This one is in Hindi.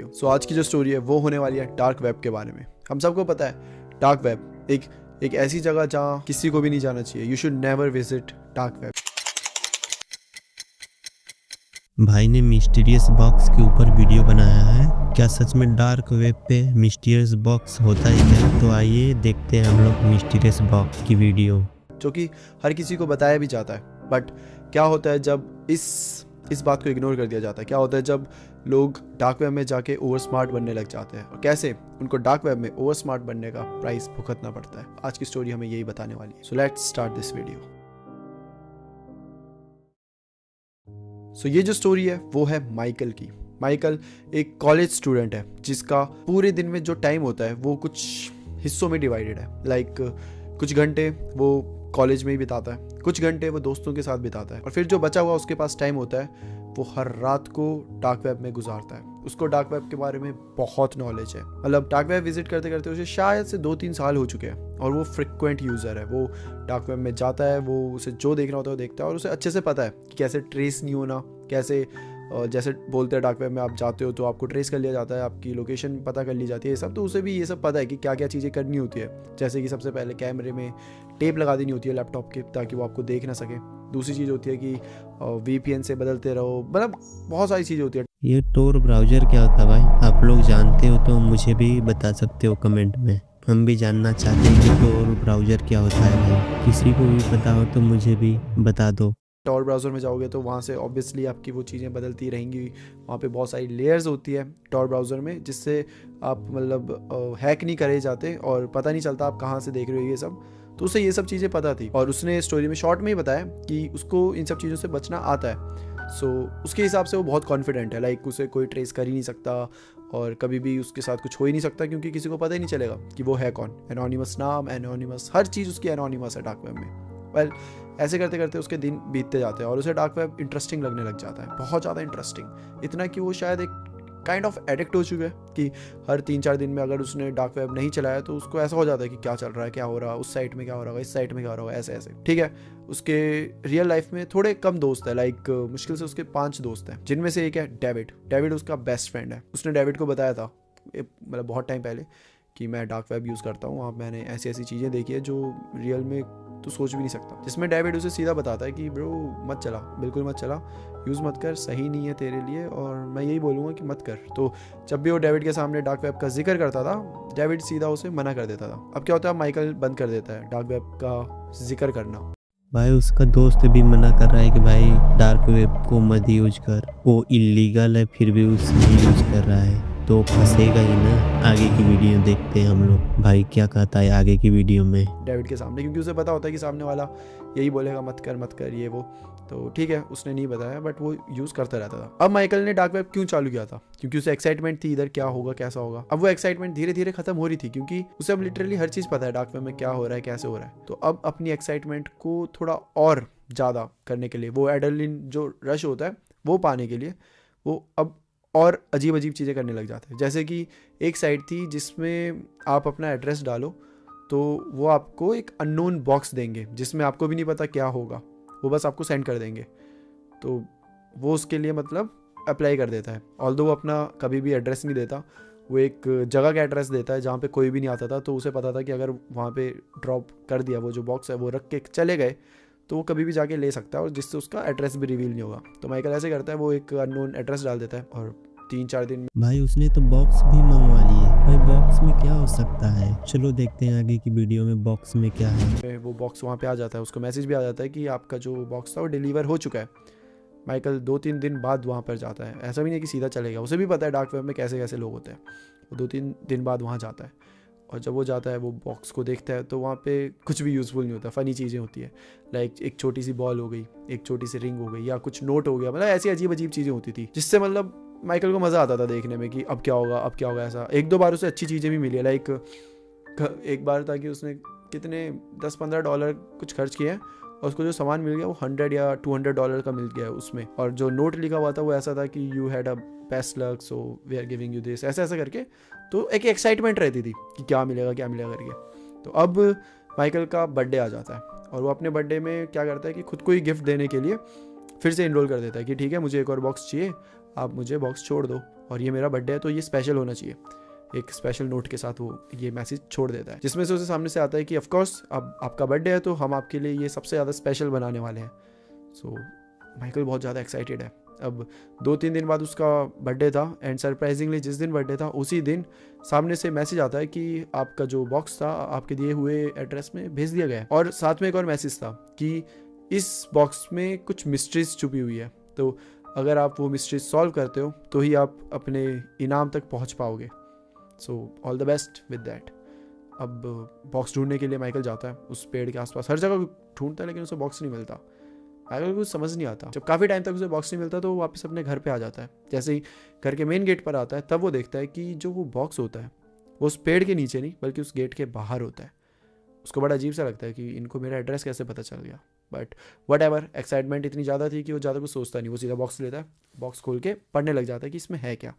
आज की जो स्टोरी है वो होने वाली है डार्क वेब के बारे में। हम सबको पता है डार्क वेब एक ऐसी जगह जहाँ किसी को भी नहीं जाना चाहिए। You should never visit dark web. भाई ने मिस्टीरियस बॉक्स के ऊपर वीडियो बनाया है। क्या सच में डार्क वेब पे मिस्टीरियस बॉक्स होता है क्या? तो आइए देखते हैं हम लोग मिस्टीरियस बॉक्स की वीडियो। जो कि हर किसी को बताया भी जाता है, बट क्या होता है जब इस बात को इग्नोर कर दिया जाता है? क्या होता है जब लोग डार्क वेब में जाके ओवर स्मार्ट बनने लग जाते हैं और कैसे उनको डार्क वेब में ओवर स्मार्ट बनने का प्राइस भुगतना पड़ता है? आज की स्टोरी हमें यही बताने वाली है। So let's start this video. So ये जो स्टोरी है वो है माइकल की। माइकल एक कॉलेज स्टूडेंट है जिसका पूरे दिन में जो टाइम होता है वो कुछ हिस्सों में डिवाइडेड है। कुछ घंटे वो कॉलेज में ही बिताता है, कुछ घंटे वो दोस्तों के साथ बिताता है और फिर जो बचा हुआ उसके पास टाइम होता है वो हर रात को डार्क वेब में गुजारता है। उसको डार्क वेब के बारे में बहुत नॉलेज है। मतलब डार्क वेब विजिट करते करते उसे शायद से 2-3 साल हो चुके हैं और वो फ्रिक्वेंट यूज़र है। वो डार्क वेब में जाता है, वो उसे जो देखना होता है वो देखता है और उसे अच्छे से पता है कि कैसे ट्रेस नहीं होना, कैसे जैसे बोलते हैं डार्क वेब में आप जाते हो तो आपको ट्रेस कर लिया जाता है, आपकी लोकेशन पता कर ली जाती है। ये सब तो उसे भी ये सब पता है कि क्या क्या चीज़ें करनी होती है। जैसे कि सबसे पहले कैमरे में टेप लगा देनी होती है लैपटॉप के, ताकि वो आपको देख ना सके। दूसरी चीज़ होती है कि VPN से बदलते रहो। मतलब बहुत सारी चीज़ें होती है। ये टोर ब्राउज़र क्या होता है भाई? आप लोग जानते हो तो मुझे भी बता सकते हो कमेंट में। हम भी जानना चाहते हैं कि टोर ब्राउज़र क्या होता है भाई। किसी को भी पता हो तो मुझे भी बता दो। टॉर ब्राउज़र में जाओगे तो वहाँ से ऑब्वियसली आपकी वो चीज़ें बदलती रहेंगी। वहाँ पे बहुत सारी लेयर्स होती है टॉर ब्राउज़र में, जिससे आप मतलब हैक नहीं करे जाते और पता नहीं चलता आप कहाँ से देख रहे हो ये सब। तो उसे ये सब चीज़ें पता थी और उसने स्टोरी में शॉर्ट में ही बताया कि उसको इन सब चीज़ों से बचना आता है। सो उसके हिसाब से वो बहुत कॉन्फिडेंट है। उसे कोई ट्रेस कर ही नहीं सकता और कभी भी उसके साथ कुछ हो ही नहीं सकता, क्योंकि किसी को पता ही नहीं चलेगा कि वो है कौन। एनोनिमस नाम, एनोनिमस हर चीज़ उसकी एनोनिमस है डार्क वेब में। ऐसे करते करते उसके दिन बीतते जाते हैं और उसे डार्क वेब इंटरेस्टिंग लगने लग जाता है, बहुत ज़्यादा इंटरेस्टिंग। इतना कि वो शायद एक काइंड ऑफ एडिक्ट हो चुका है कि हर 3-4 दिन में अगर उसने डार्क वेब नहीं चलाया तो उसको ऐसा हो जाता है कि क्या चल रहा है, क्या हो रहा है, उस साइट में क्या हो रहा होगा, इस साइट में क्या हो रहा होगा, ऐसे ऐसे। ठीक है, उसके रियल लाइफ में थोड़े कम दोस्त है। मुश्किल से उसके 5 दोस्त हैं, जिनमें से एक है डेविड उसका बेस्ट फ्रेंड है। उसने डेविड को बताया था मतलब बहुत टाइम पहले कि मैं डार्क वेब यूज़ करता हूँ, मैंने ऐसी ऐसी चीज़ें देखी है जो रियल में तो सोच भी नहीं सकता। जिसमें डेविड उसे सीधा बताता है कि ब्रो मत चला, बिल्कुल मत चला, यूज़ मत कर, सही नहीं है तेरे लिए और मैं यही बोलूँगा कि मत कर। तो जब भी वो डेविड के सामने डार्क वेब का जिक्र करता था, डेविड सीधा उसे मना कर देता था। अब क्या होता है, माइकल बंद कर देता है डार्क वेब का जिक्र करना। भाई उसका दोस्त भी मना कर रहा है कि भाई डार्क वेब को मत यूज कर, वो इलीगल है, फिर भी उसने यूज कर रहा है तो फंसेगा ही ना। आगे की वीडियो देखते हैं हम लोग भाई क्या कहता है आगे की वीडियो में डेविड के सामने, क्योंकि उसे पता होता है कि सामने वाला यही बोलेगा मत कर ये वो। तो ठीक है, उसने नहीं बताया बट वो यूज़ करता रहता था। अब माइकल ने डार्क वेब क्यों चालू किया था? क्योंकि उसे एक्साइटमेंट थी, इधर क्या होगा कैसा होगा। अब वो एक्साइटमेंट धीरे धीरे खत्म हो रही थी, क्योंकि उसे अब लिटरली हर चीज़ पता है डार्क वेब में क्या हो रहा है, कैसे हो रहा है। तो अब अपनी एक्साइटमेंट को थोड़ा और ज़्यादा करने के लिए, वो एड्रेनलिन जो रश होता है वो पाने के लिए, वो अब और अजीब अजीब चीज़ें करने लग जाते हैं। जैसे कि एक साइट थी जिसमें आप अपना एड्रेस डालो तो वो आपको एक अननोन बॉक्स देंगे जिसमें आपको भी नहीं पता क्या होगा, वो बस आपको सेंड कर देंगे। तो वो उसके लिए मतलब अप्लाई कर देता है। ऑल्दो वो अपना कभी भी एड्रेस नहीं देता, वो एक जगह का एड्रेस देता है जहाँ पे कोई भी नहीं आता था। तो उसे पता था कि अगर वहाँ पे ड्रॉप कर दिया, वो जो बॉक्स है वो रख के चले गए, तो वो कभी भी जाके ले सकता है और जिससे उसका एड्रेस भी रिवील नहीं होगा। तो माइकल ऐसे करता है, वो एक अननोन एड्रेस डाल देता है और 3-4 दिन भाई उसने तो बॉक्स भी मंगवा ली है। भाई बॉक्स में क्या हो सकता है? चलो देखते हैं आगे की वीडियो में बॉक्स में क्या है। में वो बॉक्स वहाँ पे आ जाता है। उसको मैसेज भी आ जाता है कि आपका जो बॉक्स था वो डिलीवर हो चुका है। माइकल 2-3 दिन बाद वहाँ पर जाता है। ऐसा भी नहीं कि सीधा चलेगा, उसे भी पता है डार्क वेब में कैसे कैसे लोग होते हैं। वो 2-3 दिन बाद वहाँ जाता है और जब वो जाता है वो बॉक्स को देखता है तो वहाँ पे कुछ भी यूज़फुल नहीं होता, फ़नी चीज़ें होती है। एक छोटी सी बॉल हो गई, एक छोटी सी रिंग हो गई, या कुछ नोट हो गया। मतलब ऐसी अजीब अजीब चीज़ें होती थी जिससे मतलब माइकल को मज़ा आता था देखने में कि अब क्या होगा, अब क्या होगा। ऐसा 1-2 बार उसे अच्छी चीज़ें भी मिली है। एक बार था कि उसने कितने $10-15 कुछ खर्च किए हैं और उसको जो सामान मिल गया वो $100 या $200 का मिल गया है उसमें। और जो नोट लिखा हुआ था वो ऐसा था कि you had a best luck so we are giving you this, ऐसा ऐसा करके। तो एक एक्साइटमेंट रहती थी कि क्या मिलेगा करके। तो अब माइकल का बर्थडे आ जाता है और वो अपने बर्थडे में क्या करता है कि खुद को ही गिफ्ट देने के लिए फिर से इनरोल कर देता है कि ठीक है मुझे एक और बॉक्स चाहिए, आप मुझे बॉक्स छोड़ दो। और ये मेरा बर्थडे है तो ये स्पेशल होना चाहिए। एक स्पेशल नोट के साथ वो ये मैसेज छोड़ देता है, जिसमें से उसे सामने से आता है कि ऑफ कोर्स अब आपका बर्थडे है तो हम आपके लिए ये सबसे ज़्यादा स्पेशल बनाने वाले हैं। सो माइकल बहुत ज़्यादा एक्साइटेड है। अब 2-3 दिन बाद उसका बर्थडे था एंड सरप्राइजिंगली जिस दिन बर्थडे था उसी दिन सामने से मैसेज आता है कि आपका जो बॉक्स था आपके दिए हुए एड्रेस में भेज दिया गया है। और साथ में एक और मैसेज था कि इस बॉक्स में कुछ मिस्ट्रीज छुपी हुई है, तो अगर आप वो मिस्ट्रीज सॉल्व करते हो तो ही आप अपने इनाम तक पहुंच पाओगे। So all the best with that. अब बॉक्स ढूंढने के लिए माइकल जाता है उस पेड़ के आसपास, हर जगह ढूंढता है लेकिन उसे बॉक्स नहीं मिलता। माइकल को कुछ समझ नहीं आता। जब काफ़ी टाइम तक उसे बॉक्स नहीं मिलता तो वो वापस अपने घर पे आ जाता है। जैसे ही घर के मेन गेट पर आता है तब वो देखता है कि जो वो बॉक्स होता है वो उस पेड़ के नीचे नहीं बल्कि उस गेट के बाहर होता है। उसको बड़ा अजीब सा लगता है कि इनको मेरा एड्रेस कैसे पता चल गया, बट वट एवर, एक्साइटमेंट इतनी ज़्यादा थी कि वो ज़्यादा कुछ सोचता नहीं, वो सीधा बॉक्स लेता है, बॉक्स खोल के पढ़ने लग जाता है कि इसमें है क्या।